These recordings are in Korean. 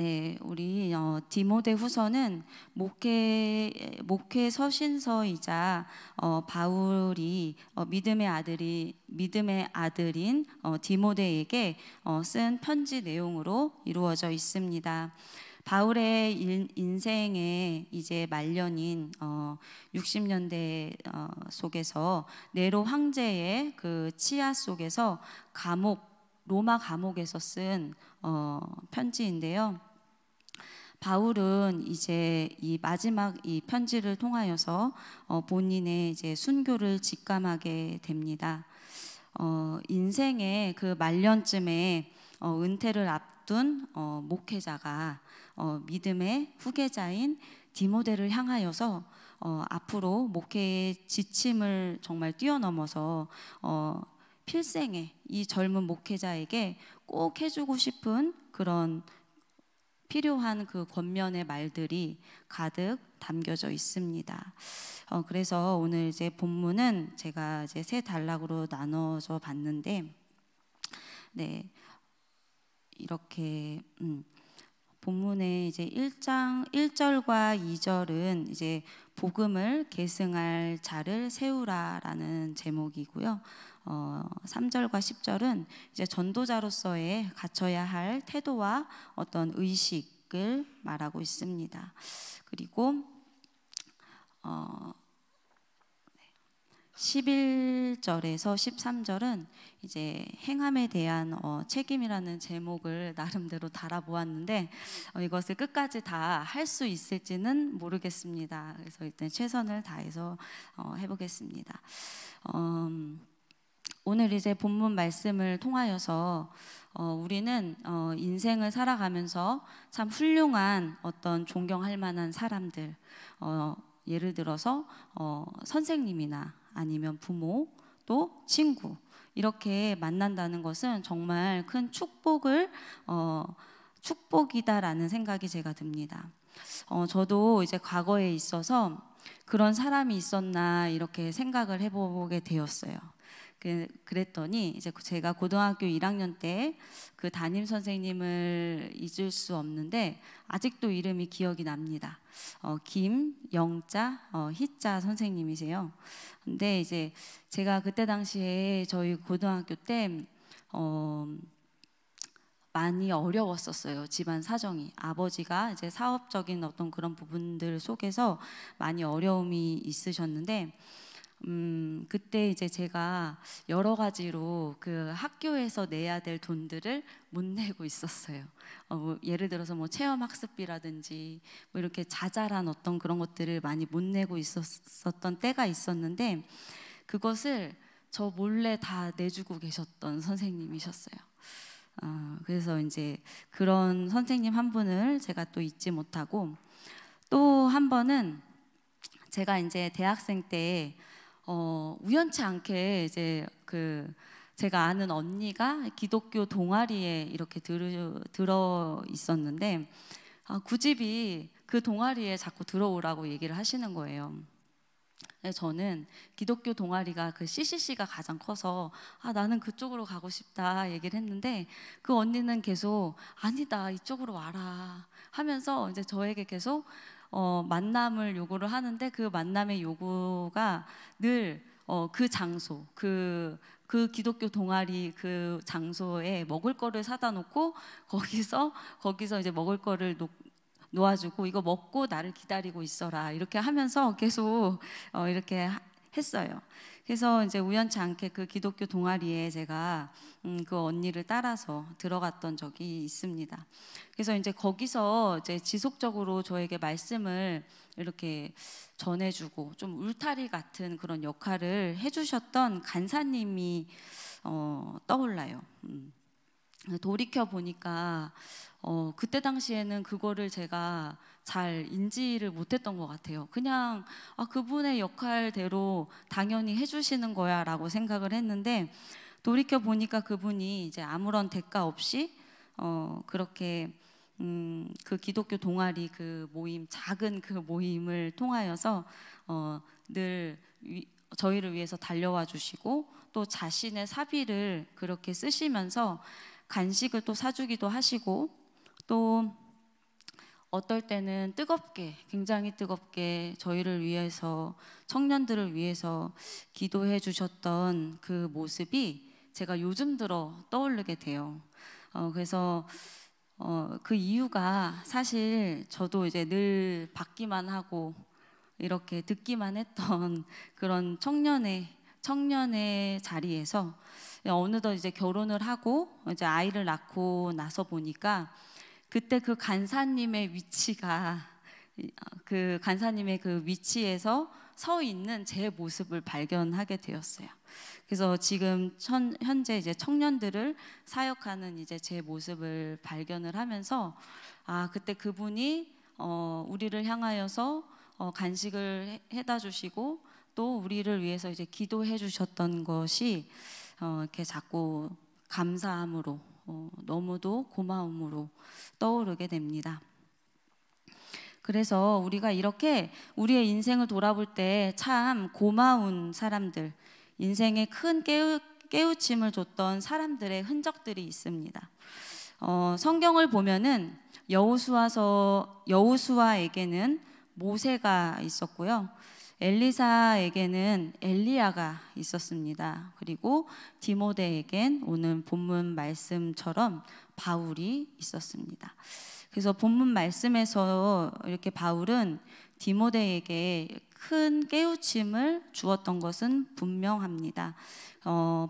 네, 우리 디모데후서는 목회 서신서이자 바울이 믿음의 아들인 디모데에게 쓴 편지 내용으로 이루어져 있습니다. 바울의 인생의 이제 말년인 60년대 속에서 네로 황제의 그 치하 속에서 로마 감옥에서 쓴 편지인데요. 바울은 이제 이 마지막 이 편지를 통하여서 본인의 이제 순교를 직감하게 됩니다. 인생의 그 말년쯤에 은퇴를 앞둔 목회자가 믿음의 후계자인 디모데를 향하여서 앞으로 목회의 지침을 정말 뛰어넘어서 필생에 이 젊은 목회자에게 꼭 해주고 싶은 그런 필요한 그 권면의 말들이 가득 담겨져 있습니다. 그래서 오늘 이제 본문은 제가 이제 세 단락으로 나눠서 봤는데, 네, 이렇게 본문의 이제 1장 1절과 2절은 이제 복음을 계승할 자를 세우라라는 제목이고요. 3절과 10절은 이제 전도자로서의 갖춰야 할 태도와 어떤 의식을 말하고 있습니다. 그리고 11절에서 13절은 이제 행함에 대한 책임이라는 제목을 나름대로 달아보았는데 이것을 끝까지 다 할 수 있을지는 모르겠습니다. 그래서 일단 최선을 다해서 해보겠습니다. 오늘 이제 본문 말씀을 통하여서 우리는 인생을 살아가면서 참 훌륭한 어떤 존경할 만한 사람들, 예를 들어서 선생님이나 아니면 부모, 또 친구 이렇게 만난다는 것은 정말 큰 축복이다라는 생각이 제가 듭니다. 저도 이제 과거에 있어서 그런 사람이 있었나 이렇게 생각을 해보게 되었어요. 그랬더니 이제 제가 고등학교 1학년 때 그 담임 선생님을 잊을 수 없는데 아직도 이름이 기억이 납니다. 김영자 희자 선생님이세요. 근데 이제 제가 그때 당시에 저희 고등학교 때 많이 어려웠었어요. 집안 사정이. 아버지가 이제 사업적인 어떤 그런 부분들 속에서 많이 어려움이 있으셨는데 그때 이제 제가 여러 가지로 그 학교에서 내야 될 돈들을 못 내고 있었어요. 예를 들어서 뭐 체험 학습비라든지 뭐 이렇게 자잘한 어떤 그런 것들을 많이 못 내고 있었던 때가 있었는데 그것을 저 몰래 다 내주고 계셨던 선생님이셨어요. 그래서 이제 그런 선생님 한 분을 제가 또 잊지 못하고 또 한 번은 제가 이제 대학생 때 우연치 않게 이제 제가 아는 언니가 기독교 동아리에 이렇게 들어 있었는데 그 집이 그 동아리에 자꾸 들어오라고 얘기를 하시는 거예요. 저는 기독교 동아리가 그 CCC가 가장 커서 나는 그쪽으로 가고 싶다 얘기를 했는데 그 언니는 계속 아니다 이쪽으로 와라 하면서 이제 저에게 계속 만남을 요구를 하는데 그 만남의 요구가 늘 그 장소, 그 기독교 동아리 그 장소에 먹을 거를 사다 놓고 거기서 이제 먹을 거를 놓아주고 이거 먹고 나를 기다리고 있어라 이렇게 하면서 계속 이렇게 했어요. 그래서 이제 우연치 않게 그 기독교 동아리에 제가 그 언니를 따라서 들어갔던 적이 있습니다. 그래서 이제 거기서 이제 지속적으로 저에게 말씀을 이렇게 전해주고 좀 울타리 같은 그런 역할을 해주셨던 간사님이 떠올라요. 돌이켜 보니까 그때 당시에는 그거를 제가 잘 인지를 못했던 것 같아요. 그냥 그분의 역할대로 당연히 해주시는 거야 라고 생각을 했는데 돌이켜 보니까 그분이 이제 아무런 대가 없이 그렇게 그 기독교 동아리 그 모임, 작은 그 모임을 통하여서 늘 저희를 위해서 달려와 주시고 또 자신의 사비를 그렇게 쓰시면서 간식을 또 사주기도 하시고 또 어떨 때는 뜨겁게, 굉장히 뜨겁게 저희를 위해서, 청년들을 위해서 기도해 주셨던 그 모습이 제가 요즘 들어 떠오르게 돼요. 그래서 그 이유가 사실 저도 이제 늘 받기만 하고 이렇게 듣기만 했던 그런 청년의 자리에서 어느덧 이제 결혼을 하고 이제 아이를 낳고 나서 보니까 그때 그 간사님의 위치가 그 간사님의 그 위치에서 서 있는 제 모습을 발견하게 되었어요. 그래서 지금 현재 이제 청년들을 사역하는 이제 제 모습을 발견을 하면서 그때 그분이 우리를 향하여서 간식을 해다 주시고 또 우리를 위해서 이제 기도해 주셨던 것이 이렇게 자꾸 감사함으로 너무도 고마움으로 떠오르게 됩니다. 그래서 우리가 이렇게 우리의 인생을 돌아볼 때 참 고마운 사람들, 인생에 큰 깨우침을 줬던 사람들의 흔적들이 있습니다. 성경을 보면은 여호수아에게는 모세가 있었고요. 엘리사에게는 엘리야가 있었습니다. 그리고 디모데에겐 오늘 본문 말씀처럼 바울이 있었습니다. 그래서 본문 말씀에서 이렇게 바울은 디모데에게 큰 깨우침을 주었던 것은 분명합니다.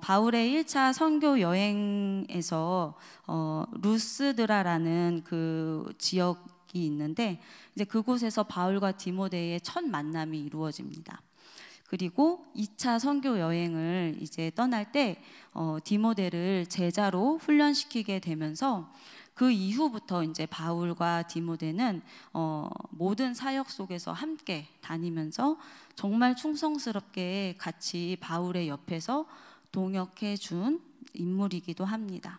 바울의 1차 선교 여행에서 루스드라라는 그 지역이 있는데 이제 그곳에서 바울과 디모데의 첫 만남이 이루어집니다. 그리고 2차 선교 여행을 이제 떠날 때 디모데를 제자로 훈련시키게 되면서 그 이후부터 이제 바울과 디모데는 모든 사역 속에서 함께 다니면서 정말 충성스럽게 같이 바울의 옆에서 동역해 준 인물이기도 합니다.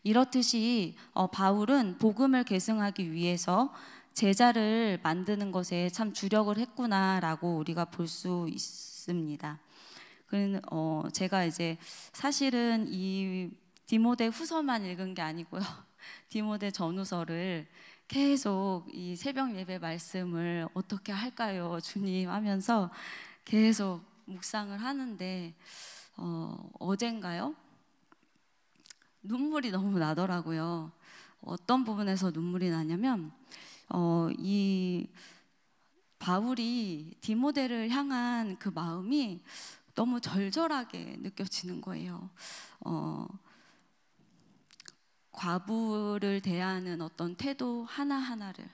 이렇듯이 바울은 복음을 계승하기 위해서 제자를 만드는 것에 참 주력을 했구나라고 우리가 볼 수 있습니다. 제가 이제 사실은 이 디모데 후서만 읽은 게 아니고요. 디모데 전후서를 계속 이 새벽 예배 말씀을 어떻게 할까요, 주님 하면서 계속 묵상을 하는데 어젠가요? 눈물이 너무 나더라고요. 어떤 부분에서 눈물이 나냐면 이 바울이 디모데를 향한 그 마음이 너무 절절하게 느껴지는 거예요. 과부를 대하는 어떤 태도 하나하나를,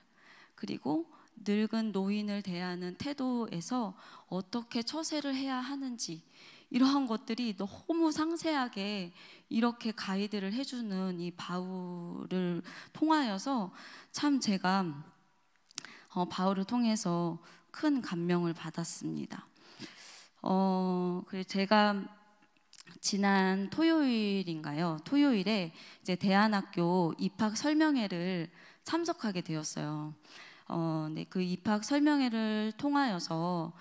그리고 늙은 노인을 대하는 태도에서 어떻게 처세를 해야 하는지, 이러한 것들이 너무 상세하게 이렇게 가이드를 해주는 이 바울을 통하여서 참 제가 바울을 통해서 큰 감명을 받았습니다. 그래서 제가 지난 토요일인가요? 토요일에 이제 대안학교 입학 설명회를 참석하게 되었어요. 네, 그 입학 설명회를 통하여서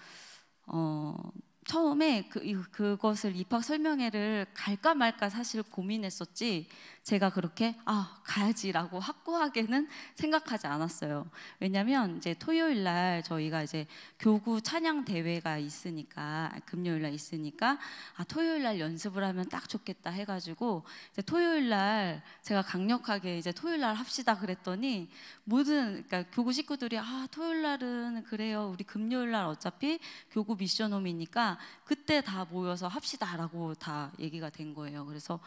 처음에 그것을 입학 설명회를 갈까 말까 사실 고민했었지, 제가 그렇게 가야지라고 확고하게는 생각하지 않았어요. 왜냐면 이제 토요일 날 저희가 이제 교구 찬양 대회가 있으니까, 금요일 날 있으니까 토요일 날 연습을 하면 딱 좋겠다 해가지고 이제 토요일 날 제가 강력하게 이제 토요일 날 합시다 그랬더니 그러니까 교구 식구들이 토요일 날은 그래요, 우리 금요일 날 어차피 교구 미션홈이니까 그때 다 모여서 합시다라고 다 얘기가 된 거예요. 그래서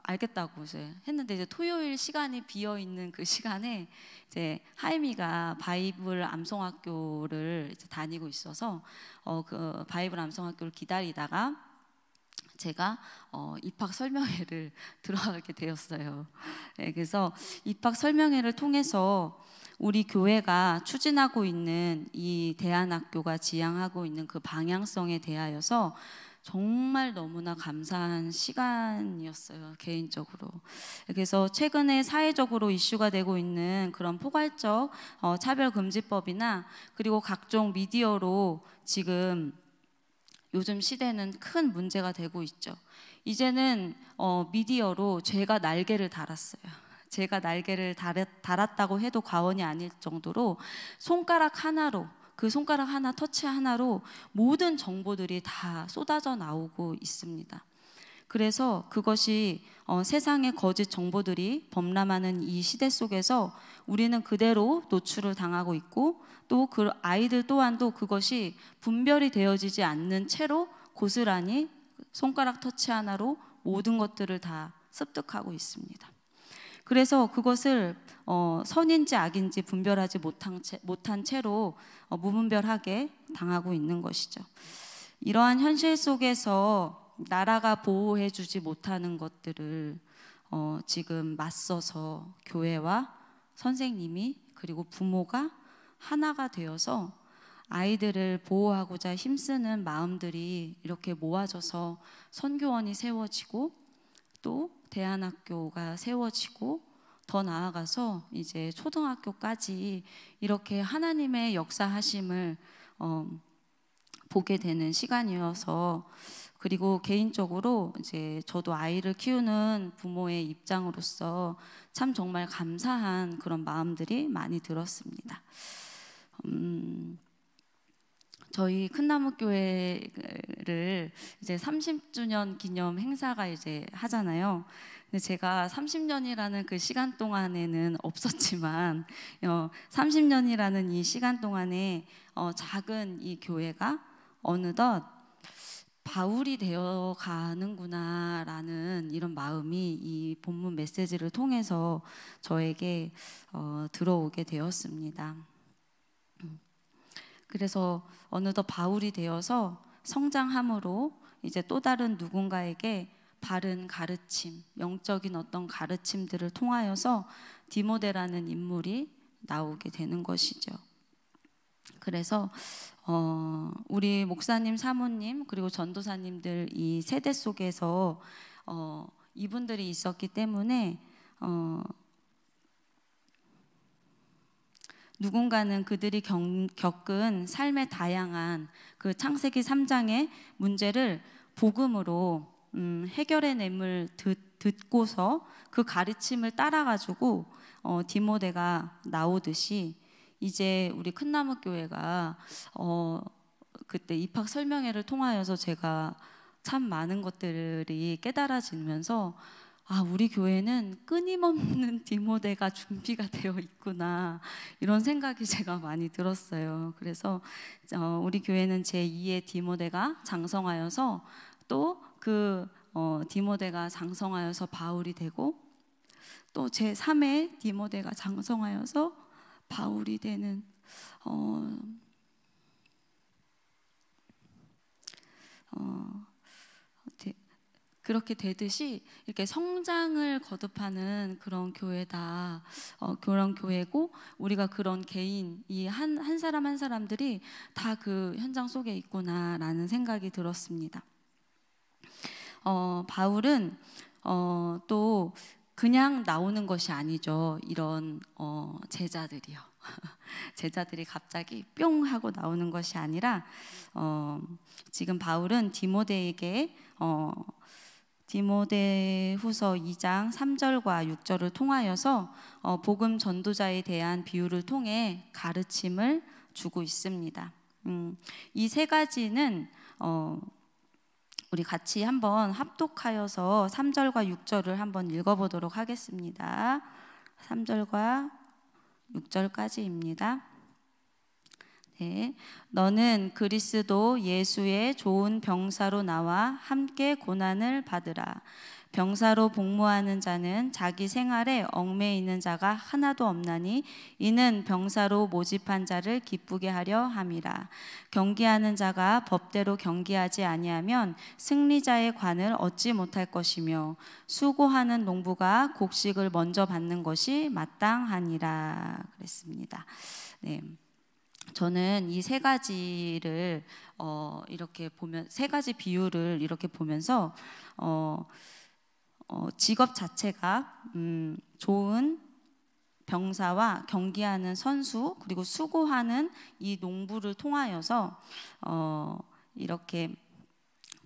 알겠다고 이제 했는데, 이제 토요일 시간이 비어 있는 그 시간에 이제 하임이가 바이블 암송학교를 이제 다니고 있어서 그 바이블 암송학교를 기다리다가 제가 입학 설명회를 들어가게 되었어요. 네, 그래서 입학 설명회를 통해서 우리 교회가 추진하고 있는 이 대안학교가 지향하고 있는 그 방향성에 대하여서 정말 너무나 감사한 시간이었어요, 개인적으로. 그래서 최근에 사회적으로 이슈가 되고 있는 그런 포괄적 차별금지법이나, 그리고 각종 미디어로 지금 요즘 시대는 큰 문제가 되고 있죠. 이제는 미디어로 죄가 날개를 달았어요. 제가 날개를 달았다고 해도 과언이 아닐 정도로 손가락 하나로, 그 손가락 하나, 터치 하나로 모든 정보들이 다 쏟아져 나오고 있습니다. 그래서 그것이 세상의 거짓 정보들이 범람하는 이 시대 속에서 우리는 그대로 노출을 당하고 있고, 또 그 아이들 또한도 그것이 분별이 되어지지 않는 채로 고스란히 손가락 터치 하나로 모든 것들을 다 습득하고 있습니다. 그래서 그것을 선인지 악인지 분별하지 못한 채로 무분별하게 당하고 있는 것이죠. 이러한 현실 속에서 나라가 보호해주지 못하는 것들을 지금 맞서서 교회와 선생님이 그리고 부모가 하나가 되어서 아이들을 보호하고자 힘쓰는 마음들이 이렇게 모아져서 선교원이 세워지고, 또 대안학교가 세워지고, 더 나아가서 이제 초등학교까지 이렇게 하나님의 역사하심을 보게 되는 시간이어서, 그리고 개인적으로 이제 저도 아이를 키우는 부모의 입장으로서 참 정말 감사한 그런 마음들이 많이 들었습니다. 저희 큰나무교회를 이제 30주년 기념 행사가 이제 하잖아요. 근데 제가 30년이라는 그 시간 동안에는 없었지만 30년이라는 이 시간 동안에 작은 이 교회가 어느덧 바울이 되어 가는구나 라는 이런 마음이 이 본문 메시지를 통해서 저에게 들어오게 되었습니다. 그래서 어느덧 바울이 되어서 성장함으로 이제 또 다른 누군가에게 바른 가르침, 영적인 어떤 가르침들을 통하여서 디모데라는 인물이 나오게 되는 것이죠. 그래서 우리 목사님, 사모님, 그리고 전도사님들 이 세대 속에서 이분들이 있었기 때문에 누군가는 그들이 겪은 삶의 다양한 그 창세기 3장의 문제를 복음으로 해결해냄을 듣고서 그 가르침을 따라가지고 디모데가 나오듯이, 이제 우리 큰나무교회가 그때 입학 설명회를 통하여서 제가 참 많은 것들이 깨달아지면서 우리 교회는 끊임없는 디모데가 준비가 되어 있구나, 이런 생각이 제가 많이 들었어요. 그래서 우리 교회는 제2의 디모데가 장성하여서 또 그 디모데가 장성하여서 바울이 되고, 또 제3의 디모데가 장성하여서 바울이 되는 그렇게 되듯이 이렇게 성장을 거듭하는 그런 교회다, 그런 교회고, 우리가 그런 개인 이 한 사람 한 사람들이 다 그 현장 속에 있구나라는 생각이 들었습니다. 바울은 또 그냥 나오는 것이 아니죠. 이런 제자들이요. 제자들이 갑자기 뿅 하고 나오는 것이 아니라 지금 바울은 디모데에게 디모데후서 2장 3절과 6절을 통하여서 복음 전도자에 대한 비유를 통해 가르침을 주고 있습니다. 이 세 가지는 우리 같이 한번 합독하여서 3절과 6절을 한번 읽어보도록 하겠습니다. 3절과 6절까지입니다. 네. 너는 그리스도 예수의 좋은 병사로 나와 함께 고난을 받으라. 병사로 복무하는 자는 자기 생활에 얽매이는 자가 하나도 없나니 이는 병사로 모집한 자를 기쁘게 하려 함이라. 경기하는 자가 법대로 경기하지 아니하면 승리자의 관을 얻지 못할 것이며 수고하는 농부가 곡식을 먼저 받는 것이 마땅하니라. 그랬습니다. 네. 저는 이 세 가지를 이렇게 보면, 세 가지 비유를 이렇게 보면서 직업 자체가 좋은 병사와 경기하는 선수, 그리고 수고하는 이 농부를 통하여서 이렇게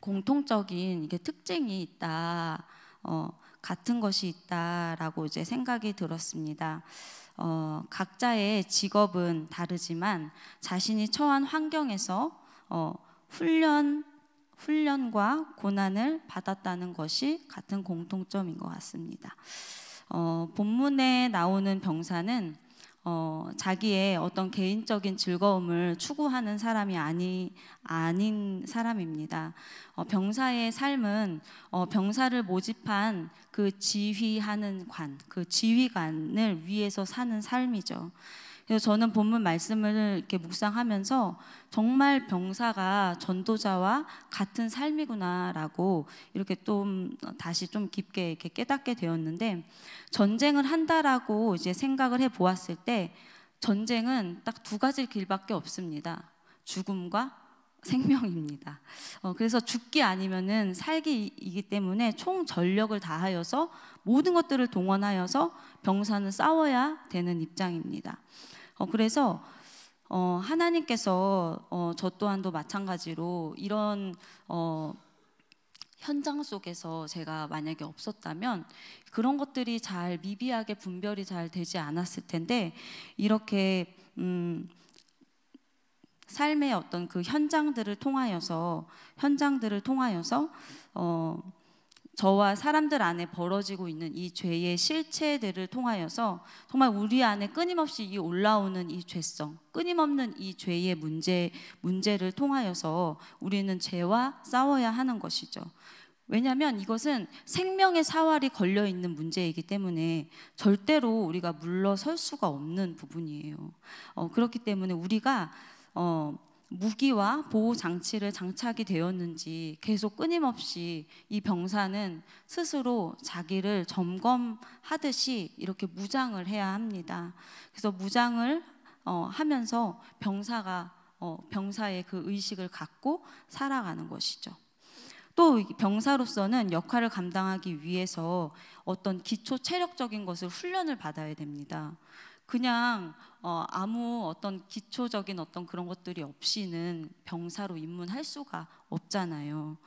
공통적인 이게 특징이 있다. 같은 것이 있다라고 이제 생각이 들었습니다. 각자의 직업은 다르지만 자신이 처한 환경에서 훈련과 고난을 받았다는 것이 같은 공통점인 것 같습니다. 본문에 나오는 병사는 자기의 어떤 개인적인 즐거움을 추구하는 사람이 아닌 사람입니다. 병사의 삶은 병사를 모집한 그 지휘하는 그 지휘관을 위해서 사는 삶이죠. 그래서 저는 본문 말씀을 이렇게 묵상하면서 정말 병사가 전도자와 같은 삶이구나라고 이렇게 좀 다시 좀 깊게 이렇게 깨닫게 되었는데, 전쟁을 한다라고 이제 생각을 해 보았을 때 전쟁은 딱 두 가지 길밖에 없습니다. 죽음과 생명입니다. 그래서 죽기 아니면은 살기이기 때문에 총 전력을 다하여서 모든 것들을 동원하여서 병사는 싸워야 되는 입장입니다. 그래서 하나님께서 저 또한도 마찬가지로 이런 현장 속에서 제가 만약에 없었다면 그런 것들이 잘 미비하게 분별이 잘 되지 않았을 텐데, 이렇게 삶의 어떤 그 현장들을 통하여서 저와 사람들 안에 벌어지고 있는 이 죄의 실체들을 통하여서 정말 우리 안에 끊임없이 이 올라오는 이 죄성, 끊임없는 이 죄의 문제를 통하여서 우리는 죄와 싸워야 하는 것이죠. 왜냐하면 이것은 생명의 사활이 걸려있는 문제이기 때문에 절대로 우리가 물러설 수가 없는 부분이에요. 그렇기 때문에 우리가 무기와 보호 장치를 장착이 되었는지 계속 끊임없이 이 병사는 스스로 자기를 점검하듯이 이렇게 무장을 해야 합니다. 그래서 무장을 하면서 병사의 그 의식을 갖고 살아가는 것이죠. 또 병사로서는 역할을 감당하기 위해서 어떤 기초 체력적인 것을 훈련을 받아야 됩니다. 그냥 아무 어떤 기초적인 어떤 그런 것들이 없이는 병사로 입문할 수가 없잖아요.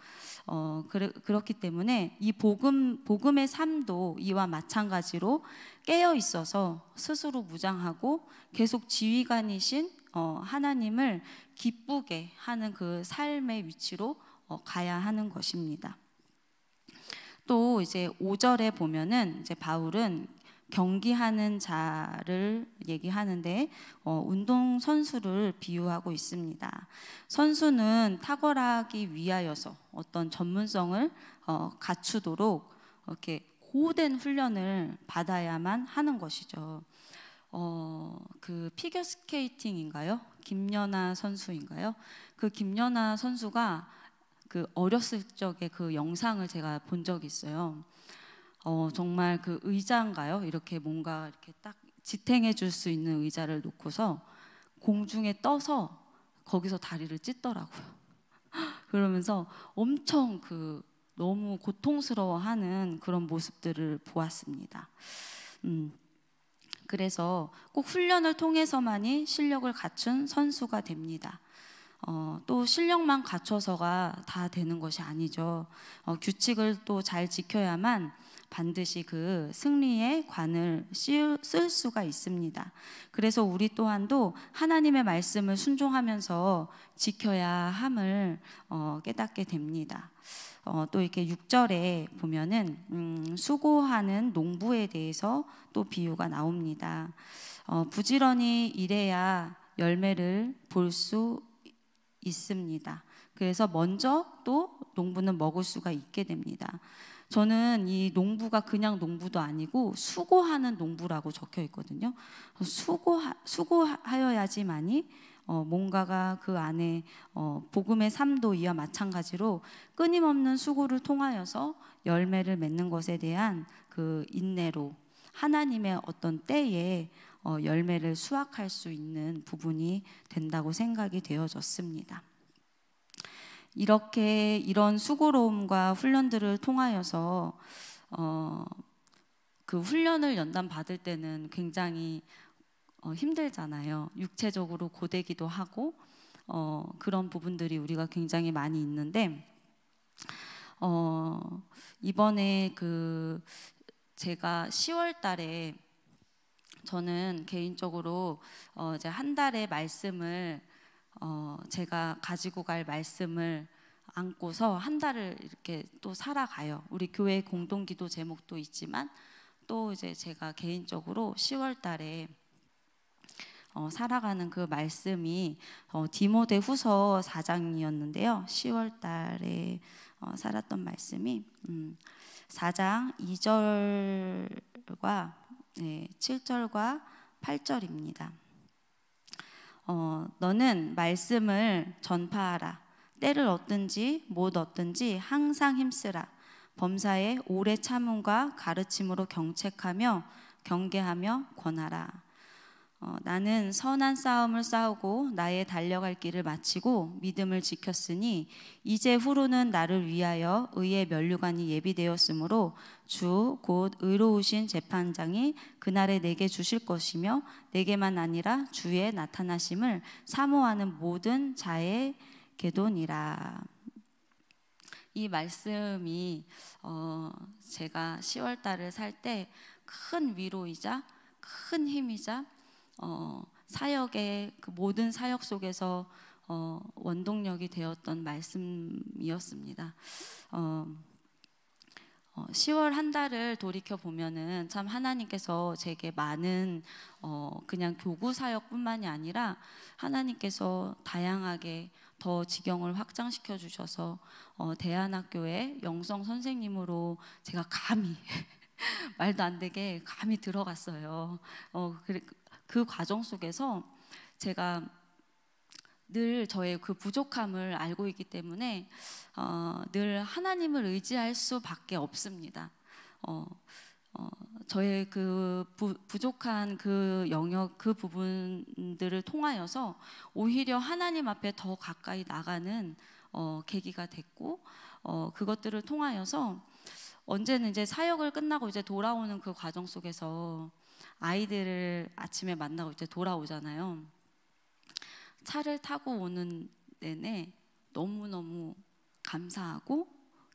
그렇기 때문에 이 복음의 삶도 이와 마찬가지로 깨어 있어서 스스로 무장하고 계속 지휘관이신 하나님을 기쁘게 하는 그 삶의 위치로 가야 하는 것입니다. 또 이제 5절에 보면은 이제 바울은 경기하는 자를 얘기하는데 운동 선수를 비유하고 있습니다. 선수는 탁월하기 위하여서 어떤 전문성을 갖추도록 이렇게 고된 훈련을 받아야만 하는 것이죠. 그 피겨 스케이팅인가요? 김연아 선수인가요? 그 김연아 선수가 그 어렸을 적에 그 영상을 제가 본 적이 있어요. 정말 그 의자인가요? 이렇게 뭔가 이렇게 딱 지탱해 줄 수 있는 의자를 놓고서 공중에 떠서 거기서 다리를 찢더라고요. 그러면서 엄청 너무 고통스러워하는 그런 모습들을 보았습니다. 그래서 꼭 훈련을 통해서만이 실력을 갖춘 선수가 됩니다. 또 실력만 갖춰서가 다 되는 것이 아니죠. 규칙을 또 잘 지켜야만 반드시 그 승리의 관을 쓸 수가 있습니다. 그래서 우리 또한도 하나님의 말씀을 순종하면서 지켜야 함을 깨닫게 됩니다. 또 이렇게 6절에 보면은 수고하는 농부에 대해서 또 비유가 나옵니다. 부지런히 일해야 열매를 볼 수 있습니다. 그래서 먼저 또 농부는 먹을 수가 있게 됩니다. 저는 이 농부가 그냥 농부도 아니고 수고하는 농부라고 적혀 있거든요. 수고하여야지만이 뭔가가 그 안에 복음의 삶도 이와 마찬가지로 끊임없는 수고를 통하여서 열매를 맺는 것에 대한 그 인내로 하나님의 어떤 때에 열매를 수확할 수 있는 부분이 된다고 생각이 되어졌습니다. 이런 수고로움과 훈련들을 통하여서 그 훈련을 연단 받을 때는 굉장히 힘들잖아요. 육체적으로 고되기도 하고 그런 부분들이 우리가 굉장히 많이 있는데 이번에 그 제가 10월 달에 저는 개인적으로 이제 한 달의 말씀을 제가 가지고 갈 말씀을 안고서 한 달을 이렇게 또 살아가요. 우리 교회 공동기도 제목도 있지만 또 이제 제가 개인적으로 10월 달에 살아가는 그 말씀이 디모데후서 4장이었는데요. 10월 달에 살았던 말씀이 4장 2절과 7절과 8절입니다. 너는 말씀을 전파하라. 때를 얻든지 못 얻든지 항상 힘쓰라. 범사에 오래 참음과 가르침으로 경책하며 경계하며 권하라. 나는 선한 싸움을 싸우고 나의 달려갈 길을 마치고 믿음을 지켰으니 이제 후로는 나를 위하여 의의 면류관이 예비되었으므로 주 곧 의로우신 재판장이 그날에 내게 주실 것이며 내게만 아니라 주의 나타나심을 사모하는 모든 자에게도니라. 이 말씀이 제가 10월 달을 살 때 큰 위로이자 큰 힘이자 사역의 그 모든 사역 속에서 원동력이 되었던 말씀이었습니다. 10월 한 달을 돌이켜 보면은 참 하나님께서 제게 많은 그냥 교구 사역뿐만이 아니라 하나님께서 다양하게 더 지경을 확장시켜 주셔서 대안학교의 영성 선생님으로 제가 감히 말도 안 되게 감히 들어갔어요. 그 과정 속에서 제가 늘 저의 그 부족함을 알고 있기 때문에 늘 하나님을 의지할 수밖에 없습니다. 저의 그 부족한 그 영역, 그 부분들을 통하여서 오히려 하나님 앞에 더 가까이 나가는 계기가 됐고, 그것들을 통하여서 언제는 이제 사역을 끝나고 이제 돌아오는 그 과정 속에서 아이들을 아침에 만나고 이제 돌아오잖아요. 차를 타고 오는 내내 너무너무 감사하고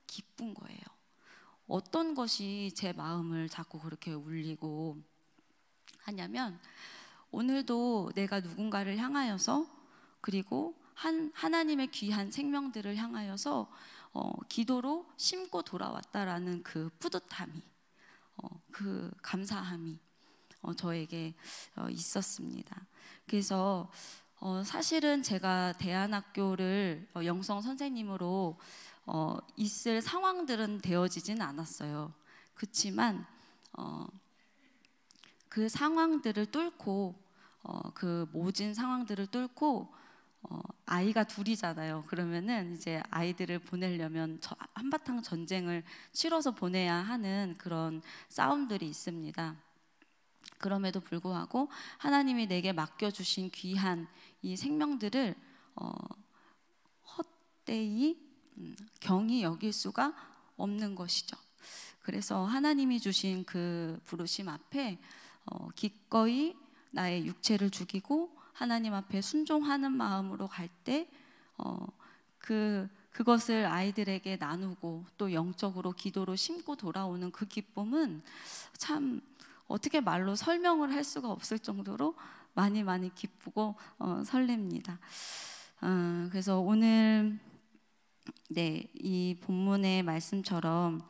기쁜 거예요. 어떤 것이 제 마음을 자꾸 그렇게 울리고 하냐면, 오늘도 내가 누군가를 향하여서, 그리고 하나님의 귀한 생명들을 향하여서 기도로 심고 돌아왔다라는 그 뿌듯함이, 그 감사함이 저에게 있었습니다. 그래서 사실은 제가 대안학교를 영성 선생님으로 있을 상황들은 되어지진 않았어요. 그렇지만 그 상황들을 뚫고, 그 모진 상황들을 뚫고, 아이가 둘이잖아요. 그러면은 이제 아이들을 보내려면 한바탕 전쟁을 치러서 보내야 하는 그런 싸움들이 있습니다. 그럼에도 불구하고 하나님이 내게 맡겨주신 귀한 이 생명들을 헛되이 경히 여길 수가 없는 것이죠. 그래서 하나님이 주신 그 부르심 앞에 기꺼이 나의 육체를 죽이고 하나님 앞에 순종하는 마음으로 갈 때 그것을 아이들에게 나누고 또 영적으로 기도로 심고 돌아오는 그 기쁨은 참 어떻게 말로 설명을 할 수가 없을 정도로 많이 기쁘고 설렙니다. 그래서 오늘 이 본문의 말씀처럼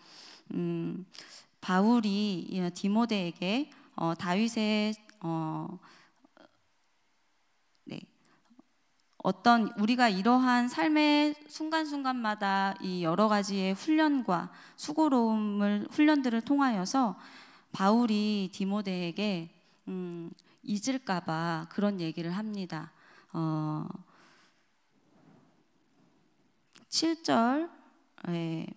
바울이 디모데에게 다윗의 어떤 우리가 이러한 삶의 순간순간마다 이 여러 가지의 훈련과 훈련들을 통하여서 바울이 디모데에게 잊을까봐 그런 얘기를 합니다. 7절,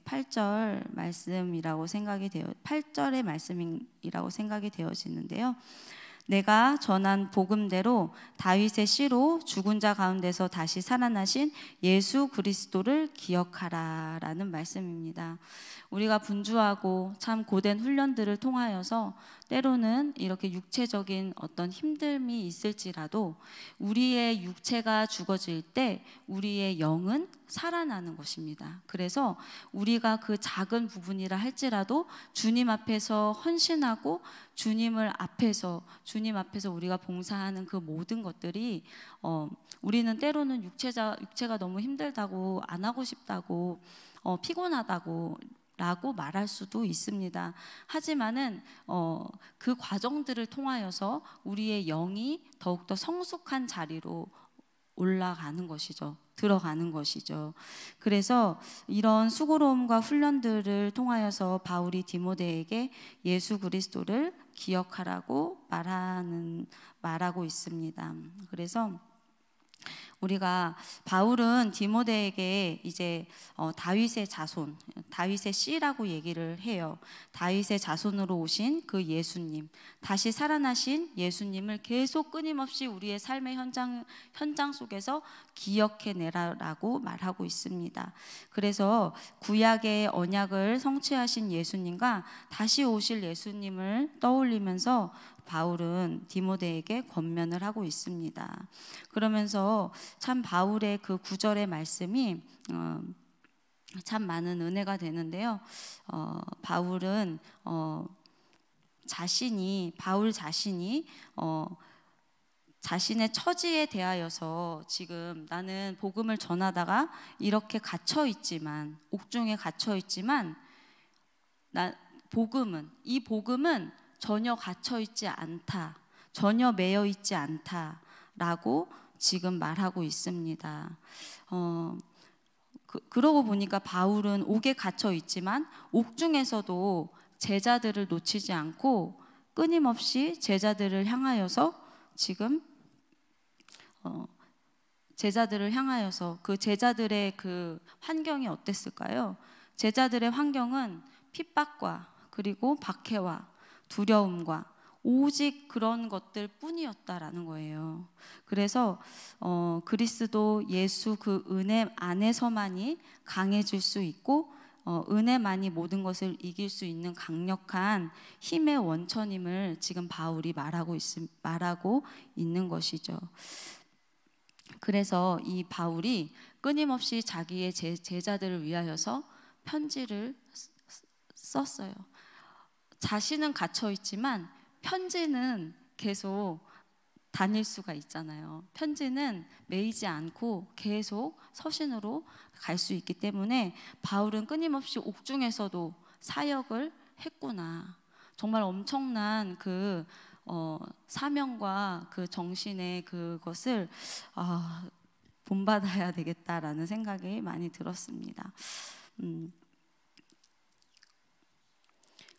8절 말씀이라고 8절의 말씀이라고 생각이 되어지는데요. 내가 전한 복음대로 다윗의 씨로 죽은 자 가운데서 다시 살아나신 예수 그리스도를 기억하라 라는 말씀입니다. 우리가 분주하고 참 고된 훈련들을 통하여서 때로는 이렇게 육체적인 어떤 힘듦이 있을지라도 우리의 육체가 죽어질 때 우리의 영은 살아나는 것입니다. 그래서 우리가 그 작은 부분이라 할지라도 주님 앞에서 헌신하고 주님 앞에서 우리가 봉사하는 그 모든 것들이 우리는 때로는 육체가 너무 힘들다고, 안 하고 싶다고, 피곤하다고 라고 말할 수도 있습니다. 하지만은 그 과정들을 통하여서 우리의 영이 더욱더 성숙한 자리로 올라가는 것이죠. 들어가는 것이죠. 그래서 이런 수고로움과 훈련들을 통하여서 바울이 디모데에게 예수 그리스도를 기억하라고 말하고 있습니다. 그래서 우리가 바울은 디모데에게 이제 다윗의 자손, 다윗의 씨라고 얘기를 해요. 다윗의 자손으로 오신 그 예수님, 다시 살아나신 예수님을 계속 끊임없이 우리의 삶의 현장 속에서 기억해내라라고 말하고 있습니다. 그래서 구약의 언약을 성취하신 예수님과 다시 오실 예수님을 떠올리면서 바울은 디모데에게 권면을 하고 있습니다. 그러면서 참 바울의 그 9절의 말씀이 참 많은 은혜가 되는데요. 바울 자신이 자신의 처지에 대하여서 지금 나는 복음을 전하다가 이렇게 gat혀 옥중에 갇혀 있지만 이 복음은 전혀 갇혀 있지 않다, 전혀 매여 있지 않다라고 지금 말하고 있습니다. 그러고 보니까 바울은 옥에 갇혀 있지만 옥중에서도 제자들을 놓치지 않고 끊임없이 제자들을 향하여서 그 제자들의 그 환경이 어땠을까요? 제자들의 환경은 핍박과 그리고 박해와 두려움과 오직 그런 것들 뿐이었다라는 거예요. 그래서 그리스도 예수 그 은혜 안에서만이 강해질 수 있고 은혜만이 모든 것을 이길 수 있는 강력한 힘의 원천임을 지금 바울이 말하고 있는 것이죠. 그래서 이 바울이 끊임없이 자기의 제자들을 위하여서 편지를 썼어요. 자신은 갇혀 있지만 편지는 계속 다닐 수가 있잖아요. 편지는 매이지 않고 계속 서신으로 갈 수 있기 때문에 바울은 끊임없이 옥중에서도 사역을 했구나. 정말 엄청난 그 사명과 그 정신의 그것을 본받아야 되겠다라는 생각이 많이 들었습니다.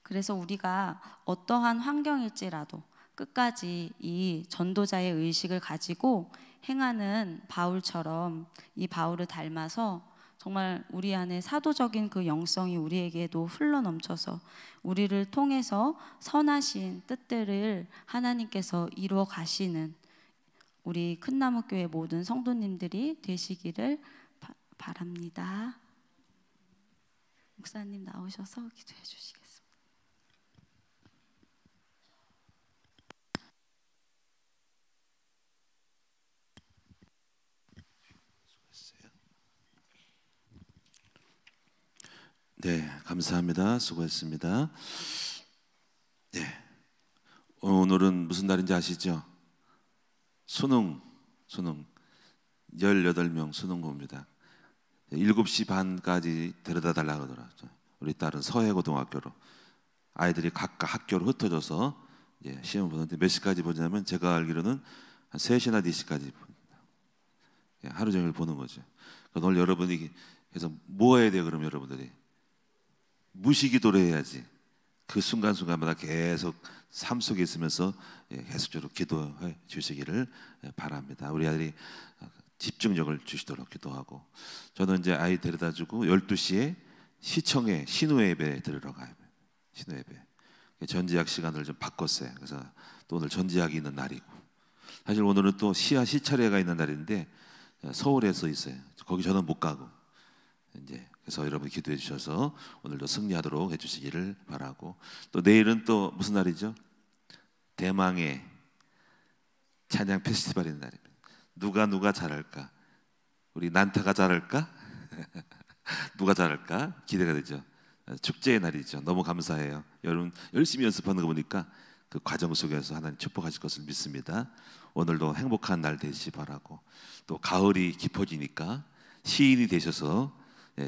그래서 우리가 어떠한 환경일지라도 끝까지 이 전도자의 의식을 가지고 행하는 바울처럼 이 바울을 닮아서 정말 우리 안에 사도적인 그 영성이 우리에게도 흘러넘쳐서 우리를 통해서 선하신 뜻들을 하나님께서 이루어 가시는 우리 큰나무교회 모든 성도님들이 되시기를 바랍니다. 목사님 나오셔서 기도해 주시겠습니다. 네, 감사합니다. 수고했습니다. 네, 오늘은 무슨 날인지 아시죠? 수능 18명 수능고입니다. 7시 반까지 데려다 달라고 하더라고요. 우리 딸은 서해고등학교로 아이들이 각각 학교로 흩어져서 시험 보는데 몇 시까지 보냐면 제가 알기로는 한 3시나 4시까지 하루 종일 보는 거죠. 오늘 여러분이 그래서 뭐 해야 돼요? 그럼 여러분들이 무시기도를 해야지. 그 순간순간마다 계속 삶 속에 있으면서 계속적으로 기도해 주시기를 바랍니다. 우리 아들이 집중력을 주시도록 기도하고, 저는 이제 아이 데려다 주고 12시에 시청에 신우회 예배 들으러 가요. 신우회 예배. 전지학 시간을 좀 바꿨어요. 그래서 또 오늘 전지학이 있는 날이고, 사실 오늘은 또 시차례가 있는 날인데 서울에서 있어요. 거기 저는 못 가고 그래서 여러분 기도해 주셔서 오늘도 승리하도록 해주시기를 바라고, 또 내일은 또 무슨 날이죠? 대망의 찬양 페스티벌인 날입니다. 누가 잘할까? 우리 난타가 잘할까? 누가 잘할까? 기대가 되죠. 축제의 날이죠. 너무 감사해요. 여러분 열심히 연습하는 거 보니까 그 과정 속에서 하나님 축복하실 것을 믿습니다. 오늘도 행복한 날 되시기 바라고, 또 가을이 깊어지니까 시인이 되셔서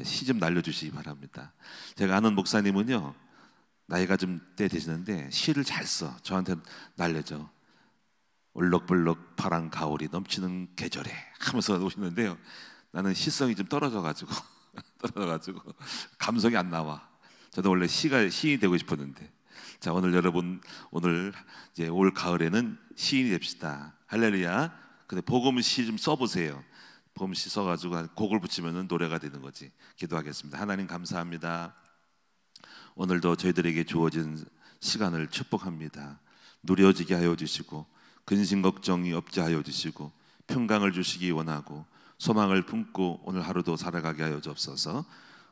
시 좀 날려주시기 바랍니다. 제가 아는 목사님은요, 나이가 좀 때 되시는데 시를 잘 써. 저한테 날려줘. 울럭불럭 파란 가을이 넘치는 계절에 하면서 오시는데요, 나는 시성이 좀 떨어져가지고 감성이 안 나와. 저도 원래 시인이 되고 싶었는데. 자, 오늘 여러분, 오늘 이제 올 가을에는 시인이 됩시다. 할렐루야. 근데 복음시 좀 써보세요. 복음시 써가지고 곡을 붙이면 노래가 되는 거지. 기도하겠습니다. 하나님 감사합니다. 오늘도 저희들에게 주어진 시간을 축복합니다. 누려지게 하여 주시고, 근심 걱정이 없게 하여 주시고, 평강을 주시기 원하고, 소망을 품고 오늘 하루도 살아가게 하여 주옵소서.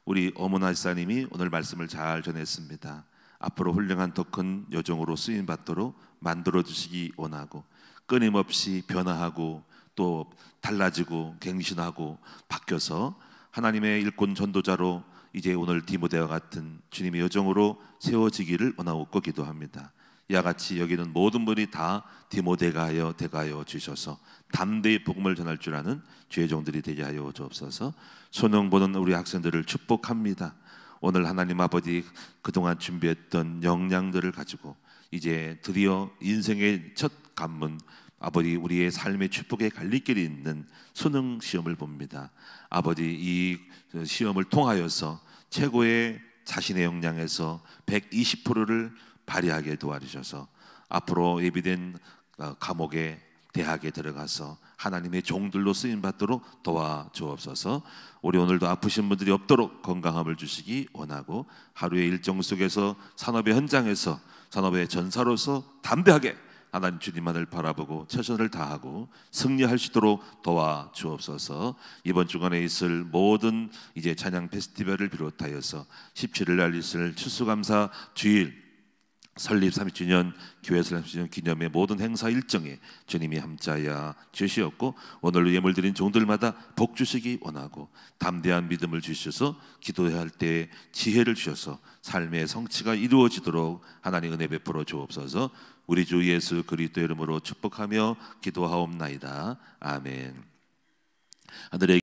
우리 어머나 지사님이 오늘 말씀을 잘 전했습니다. 앞으로 훌륭한 더 큰 요정으로 쓰임 받도록 만들어 주시기 원하고, 끊임없이 변화하고 또 달라지고 갱신하고 바뀌어서 하나님의 일꾼 전도자로 이제 오늘 디모데와 같은 주님의 여정으로 세워지기를 원하고 기도합니다. 이와 같이 여기는 모든 분이 다 디모데가 하여 대가하여 주셔서 담대히 복음을 전할 줄 아는 주의 종들이 되게 하여 주옵소서. 수능 보는 우리 학생들을 축복합니다. 오늘 하나님 아버지 그동안 준비했던 역량들을 가지고 이제 드디어 인생의 첫 관문, 아버지 우리의 삶의 축복의 갈림길이 있는 수능 시험을 봅니다. 아버지 이 시험을 통하여서 최고의 자신의 역량에서 120%를 발휘하게 도와주셔서 앞으로 예비된 감옥에 대학에 들어가서 하나님의 종들로 쓰임 받도록 도와주옵소서. 우리 오늘도 아프신 분들이 없도록 건강함을 주시기 원하고, 하루의 일정 속에서 산업의 현장에서 산업의 전사로서 담대하게 하나님 주님만을 바라보고 최선을 다하고 승리할 수 있도록 도와주옵소서. 이번 주간에 있을 모든 이제 찬양 페스티벌을 비롯하여서 17일 날 있을 추수감사 주일, 설립 30주년, 교회 설립 30주년 기념의 모든 행사 일정에 주님이 함께하여 주시었고, 오늘로 예물 드린 종들마다 복 주시기 원하고, 담대한 믿음을 주셔서 기도할 때 지혜를 주셔서 삶의 성취가 이루어지도록 하나님 은혜 베풀어 주옵소서. 우리 주 예수 그리스도 이름으로 축복하며 기도하옵나이다. 아멘. 하늘의